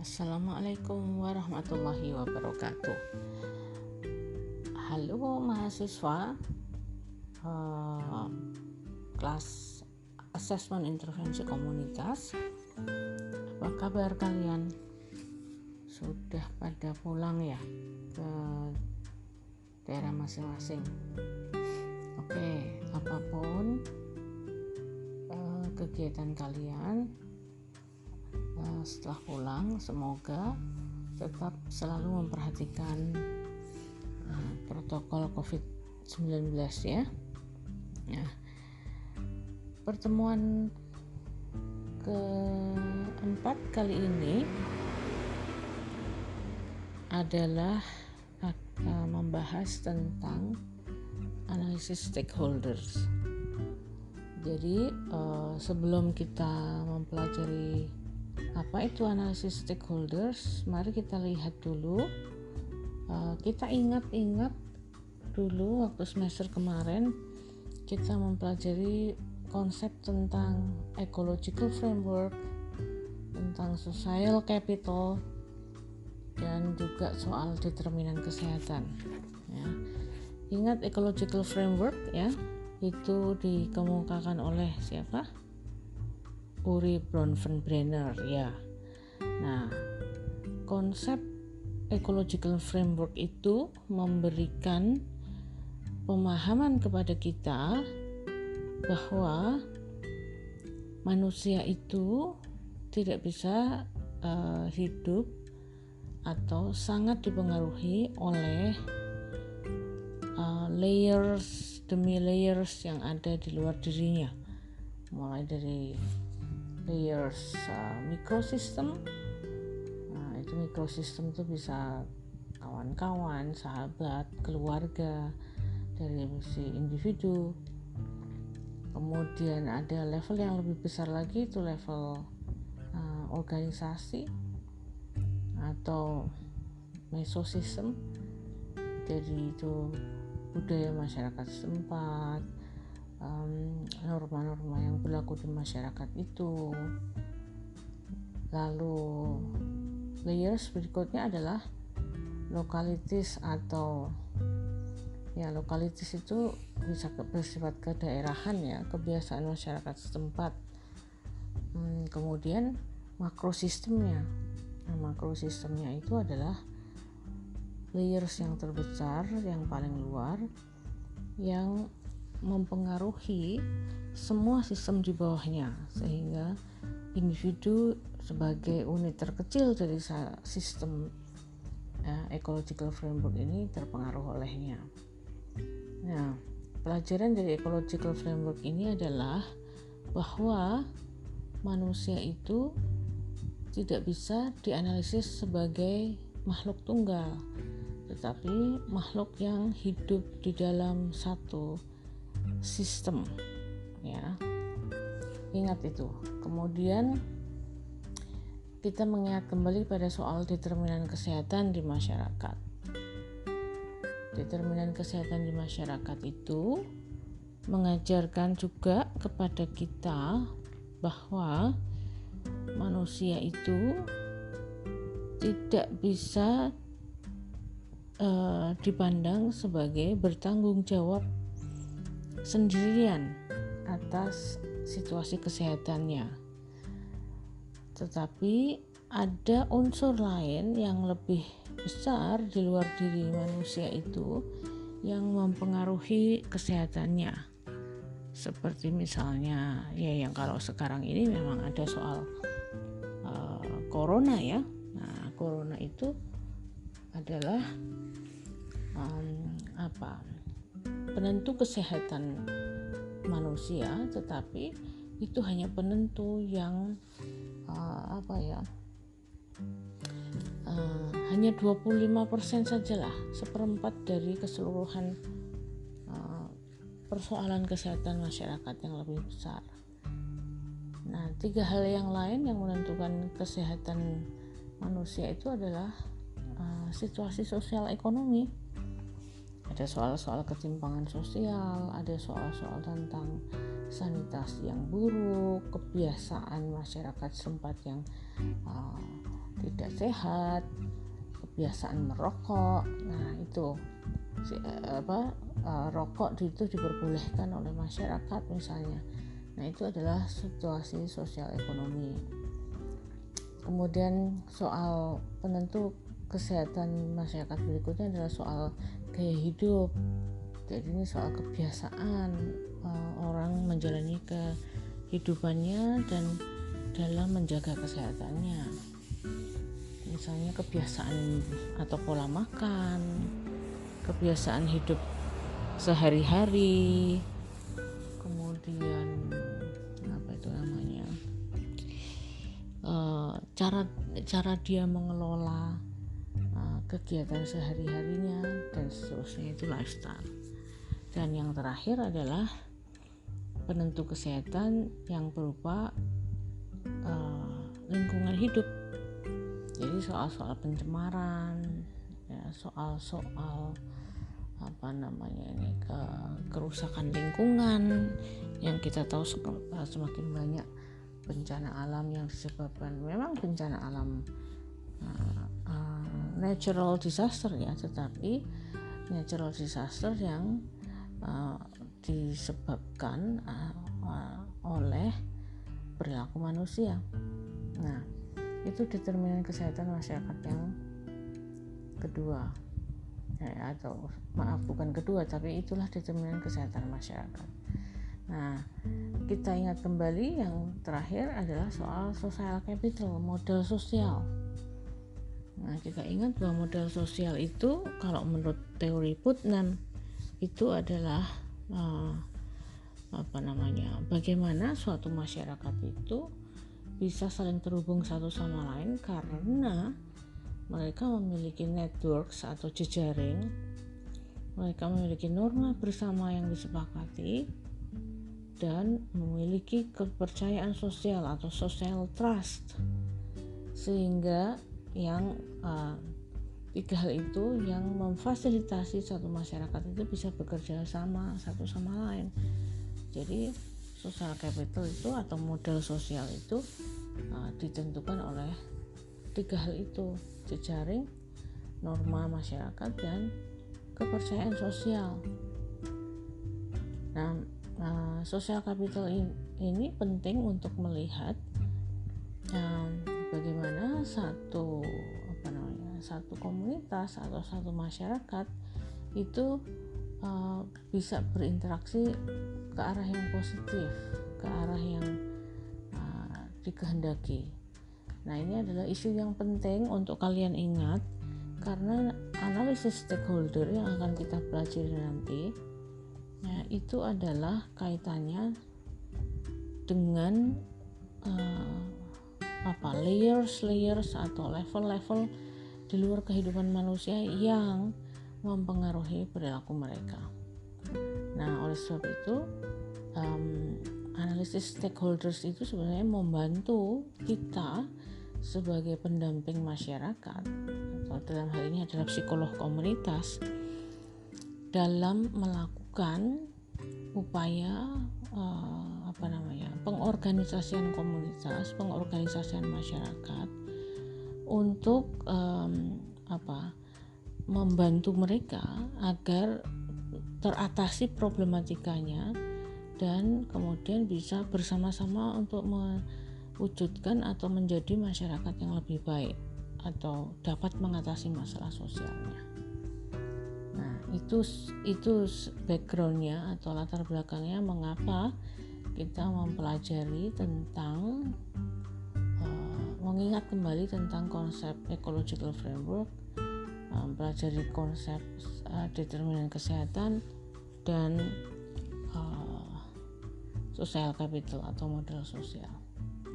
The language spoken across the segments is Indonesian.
Assalamualaikum warahmatullahi wabarakatuh. Halo mahasiswa kelas Asesmen Intervensi Komunitas. Apa kabar kalian? Sudah pada pulang ya ke daerah masing-masing? Oke, apapun kegiatan kalian setelah pulang, semoga tetap selalu memperhatikan protokol COVID-19 ya. Nah, pertemuan keempat kali ini adalah membahas tentang analisis stakeholders. Jadi sebelum kita mempelajari apa itu analisis stakeholders, mari kita lihat dulu. Kita ingat dulu waktu semester kemarin kita mempelajari konsep tentang ecological framework, tentang social capital, dan juga soal determinan kesehatan ya. Ingat ecological framework ya, itu dikemukakan oleh siapa? Urie Bronfenbrenner ya. Nah, konsep ecological framework itu memberikan pemahaman kepada kita bahwa manusia itu tidak bisa hidup atau sangat dipengaruhi oleh layers demi layers yang ada di luar dirinya, mulai dari layers mikrosistem. Nah, itu mikrosistem itu bisa kawan-kawan, sahabat, keluarga, dari si individu. Kemudian ada level yang lebih besar lagi, itu level organisasi atau mesosistem. Jadi itu budaya masyarakat setempat, norma-norma yang berlaku di masyarakat itu. Lalu layers berikutnya adalah localities atau ya, localities itu bisa bersifat kedaerahan ya, kebiasaan masyarakat setempat. Kemudian makrosistemnya. Nah, makrosistemnya itu adalah layers yang terbesar, yang paling luar, yang mempengaruhi semua sistem di bawahnya, sehingga individu sebagai unit terkecil dari sistem ecological framework ini terpengaruh olehnya. Nah, pelajaran dari ecological framework ini adalah bahwa manusia itu tidak bisa dianalisis sebagai makhluk tunggal, tetapi makhluk yang hidup di dalam satu sistem ya. Ingat itu. Kemudian kita mengingat kembali pada soal determinan kesehatan di masyarakat. Determinan kesehatan di masyarakat itu mengajarkan juga kepada kita bahwa manusia itu tidak bisa dipandang sebagai bertanggung jawab sendirian atas situasi kesehatannya, tetapi ada unsur lain yang lebih besar di luar diri manusia itu yang mempengaruhi kesehatannya. Seperti misalnya ya, yang kalau sekarang ini memang ada soal corona ya. Nah, corona itu adalah penentu kesehatan manusia, tetapi itu hanya penentu yang hanya 25% sajalah, seperempat dari keseluruhan persoalan kesehatan masyarakat yang lebih besar. Nah, 3 hal yang lain yang menentukan kesehatan manusia itu adalah situasi sosial ekonomi. Ada soal-soal ketimpangan sosial, ada soal-soal tentang sanitasi yang buruk, kebiasaan masyarakat setempat yang tidak sehat, kebiasaan merokok. Nah itu rokok itu diperbolehkan oleh masyarakat misalnya. Nah itu adalah situasi sosial ekonomi. Kemudian soal penentu kesehatan masyarakat berikutnya adalah soal gaya hidup. Jadi ini soal kebiasaan orang menjalani kehidupannya dan dalam menjaga kesehatannya. Misalnya kebiasaan atau pola makan, kebiasaan hidup sehari-hari, kemudian cara dia mengelola kegiatan sehari-harinya dan seterusnya, itu lifestyle. Dan yang terakhir adalah penentu kesehatan yang berupa lingkungan hidup. Jadi soal-soal pencemaran, ya, soal kerusakan lingkungan yang kita tahu semakin banyak bencana alam yang disebabkan memang bencana alam natural disaster ya, tetapi natural disaster yang disebabkan oleh perilaku manusia. Nah, itu determinan kesehatan masyarakat yang kedua. Bukan kedua, tapi itulah determinan kesehatan masyarakat. Nah, kita ingat kembali yang terakhir adalah soal social capital, modal sosial. Nah, kita ingat bahwa modal sosial itu kalau menurut teori Putnam itu adalah bagaimana suatu masyarakat itu bisa saling terhubung satu sama lain karena mereka memiliki networks atau jejaring, mereka memiliki norma bersama yang disepakati dan memiliki kepercayaan sosial atau social trust, sehingga yang tiga hal itu yang memfasilitasi satu masyarakat itu bisa bekerja sama satu sama lain. Jadi social capital itu atau modal sosial itu ditentukan oleh tiga hal itu: jejaring, norma masyarakat, dan kepercayaan sosial. Nah, social capital ini penting untuk melihat bagaimana satu komunitas atau satu masyarakat itu bisa berinteraksi ke arah yang positif, ke arah yang dikehendaki. Nah, ini adalah isu yang penting untuk kalian ingat karena analisis stakeholder yang akan kita pelajari nanti itu adalah kaitannya dengan layers atau level-level di luar kehidupan manusia yang mempengaruhi perilaku mereka. Nah, oleh sebab itu analisis stakeholders itu sebenarnya membantu kita sebagai pendamping masyarakat, atau dalam hal ini adalah psikolog komunitas, dalam melakukan upaya pengorganisasian komunitas, pengorganisasian masyarakat untuk membantu mereka agar teratasi problematikanya dan kemudian bisa bersama-sama untuk mewujudkan atau menjadi masyarakat yang lebih baik atau dapat mengatasi masalah sosialnya. Nah, itu backgroundnya atau latar belakangnya mengapa kita mempelajari tentang mengingat kembali tentang konsep ecological framework, mempelajari konsep determinan kesehatan dan social capital atau modal sosial.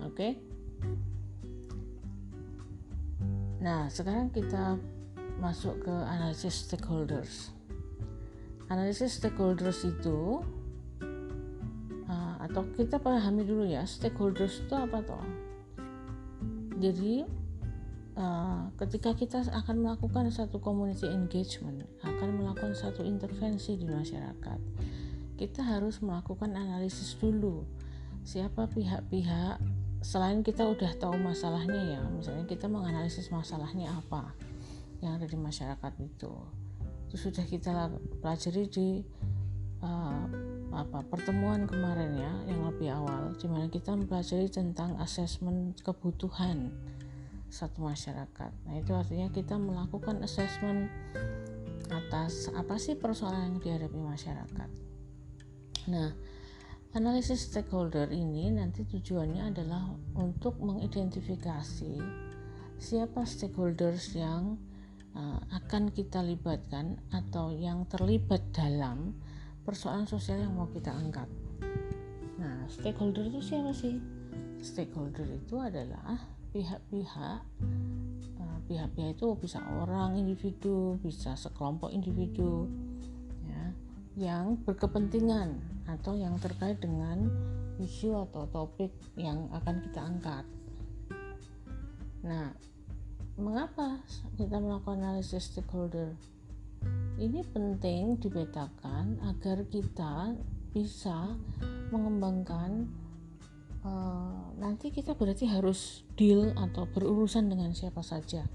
Oke? Nah, sekarang kita masuk ke analisis stakeholders. Analisis stakeholders itu atau kita pahami dulu ya, stakeholders itu apa toh? Jadi ketika kita akan melakukan satu community engagement, akan melakukan satu intervensi di masyarakat, kita harus melakukan analisis dulu siapa pihak-pihak selain kita udah tahu masalahnya ya, misalnya kita menganalisis masalahnya apa yang ada di masyarakat itu sudah kita pelajari di pertemuan kemarin ya, yang lebih awal, di mana kita mempelajari tentang asesmen kebutuhan satu masyarakat. Nah, itu artinya kita melakukan asesmen atas apa sih persoalan yang dihadapi masyarakat. Nah, analisis stakeholder ini nanti tujuannya adalah untuk mengidentifikasi siapa stakeholders yang akan kita libatkan atau yang terlibat dalam persoalan sosial yang mau kita angkat. Nah, stakeholder itu siapa sih? Stakeholder itu adalah pihak-pihak itu bisa orang, individu, bisa sekelompok individu ya, yang berkepentingan atau yang terkait dengan isu atau topik yang akan kita angkat. Nah, mengapa kita melakukan analisis stakeholder? Ini penting dipetakan agar kita bisa mengembangkan nanti kita berarti harus deal atau berurusan dengan siapa saja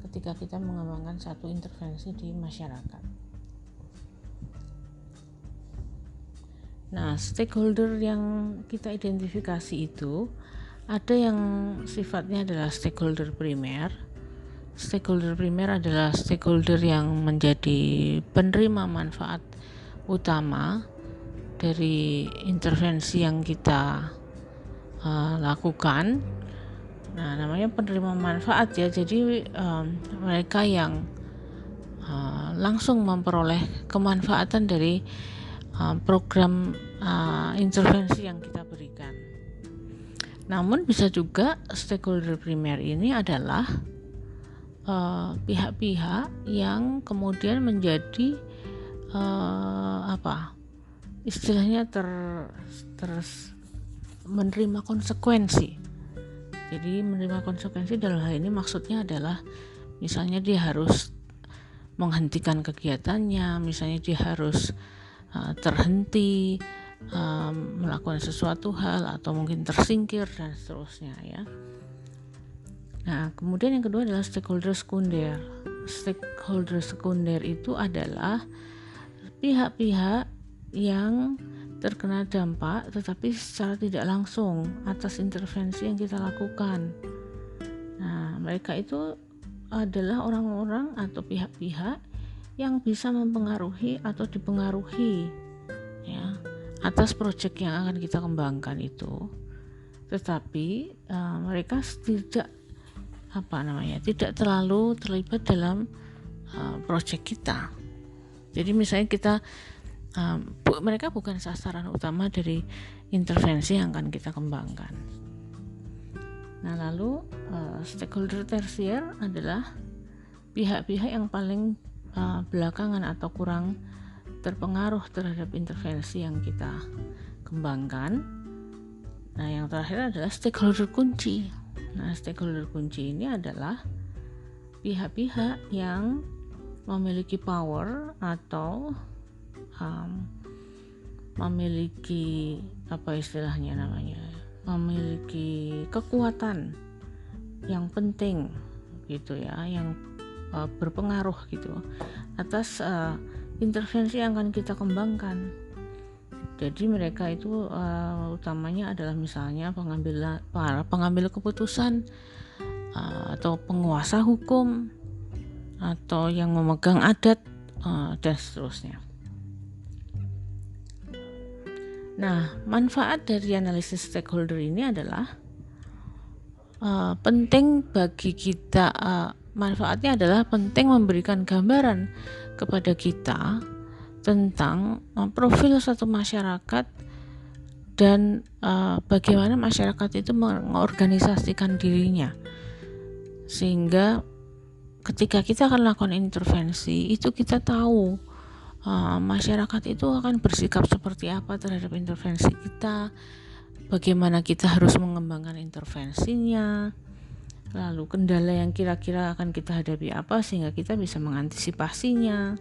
ketika kita mengembangkan satu intervensi di masyarakat. Nah, stakeholder yang kita identifikasi itu ada yang sifatnya adalah stakeholder primer. Stakeholder primer adalah stakeholder yang menjadi penerima manfaat utama dari intervensi yang kita lakukan. Nah, namanya penerima manfaat ya. Jadi mereka yang langsung memperoleh kemanfaatan dari program intervensi yang kita berikan. Namun bisa juga stakeholder primer ini adalah pihak-pihak yang kemudian menjadi istilahnya menerima konsekuensi. Jadi menerima konsekuensi dalam hal ini maksudnya adalah misalnya dia harus menghentikan kegiatannya, misalnya dia harus terhenti melakukan sesuatu hal atau mungkin tersingkir dan seterusnya ya. Nah, kemudian yang kedua adalah stakeholder sekunder. Stakeholder sekunder itu adalah pihak-pihak yang terkena dampak tetapi secara tidak langsung atas intervensi yang kita lakukan. Nah, mereka itu adalah orang-orang atau pihak-pihak yang bisa mempengaruhi atau dipengaruhi ya atas proyek yang akan kita kembangkan itu. Tetapi mereka tidak terlalu terlibat dalam proyek kita. Jadi misalnya mereka bukan sasaran utama dari intervensi yang akan kita kembangkan. Nah, lalu stakeholder tersier adalah pihak-pihak yang paling belakangan atau kurang terpengaruh terhadap intervensi yang kita kembangkan. Nah, yang terakhir adalah stakeholder kunci. Nah, stakeholder kunci ini adalah pihak-pihak yang memiliki power atau memiliki memiliki kekuatan yang penting gitu ya, yang berpengaruh gitu atas intervensi yang akan kita kembangkan. Jadi mereka itu utamanya adalah misalnya para pengambil keputusan atau penguasa hukum atau yang memegang adat dan seterusnya. Nah, manfaat dari analisis stakeholder ini adalah penting bagi kita. Manfaatnya adalah penting memberikan gambaran kepada kita tentang profil satu masyarakat dan bagaimana masyarakat itu mengorganisasikan dirinya, sehingga ketika kita akan lakukan intervensi itu kita tahu masyarakat itu akan bersikap seperti apa terhadap intervensi kita, bagaimana kita harus mengembangkan intervensinya, lalu kendala yang kira-kira akan kita hadapi apa sehingga kita bisa mengantisipasinya.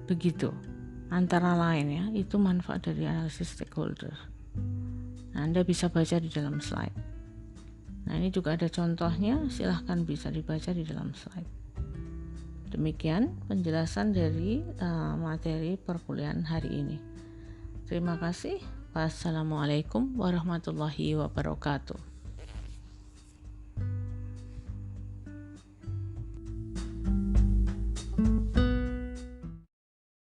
Begitu, antara lain ya, itu manfaat dari analisis stakeholder. Nah, Anda bisa baca di dalam slide. Nah, ini juga ada contohnya, silahkan bisa dibaca di dalam slide. Demikian penjelasan dari materi perkuliahan hari ini. Terima kasih. Wassalamualaikum warahmatullahi wabarakatuh.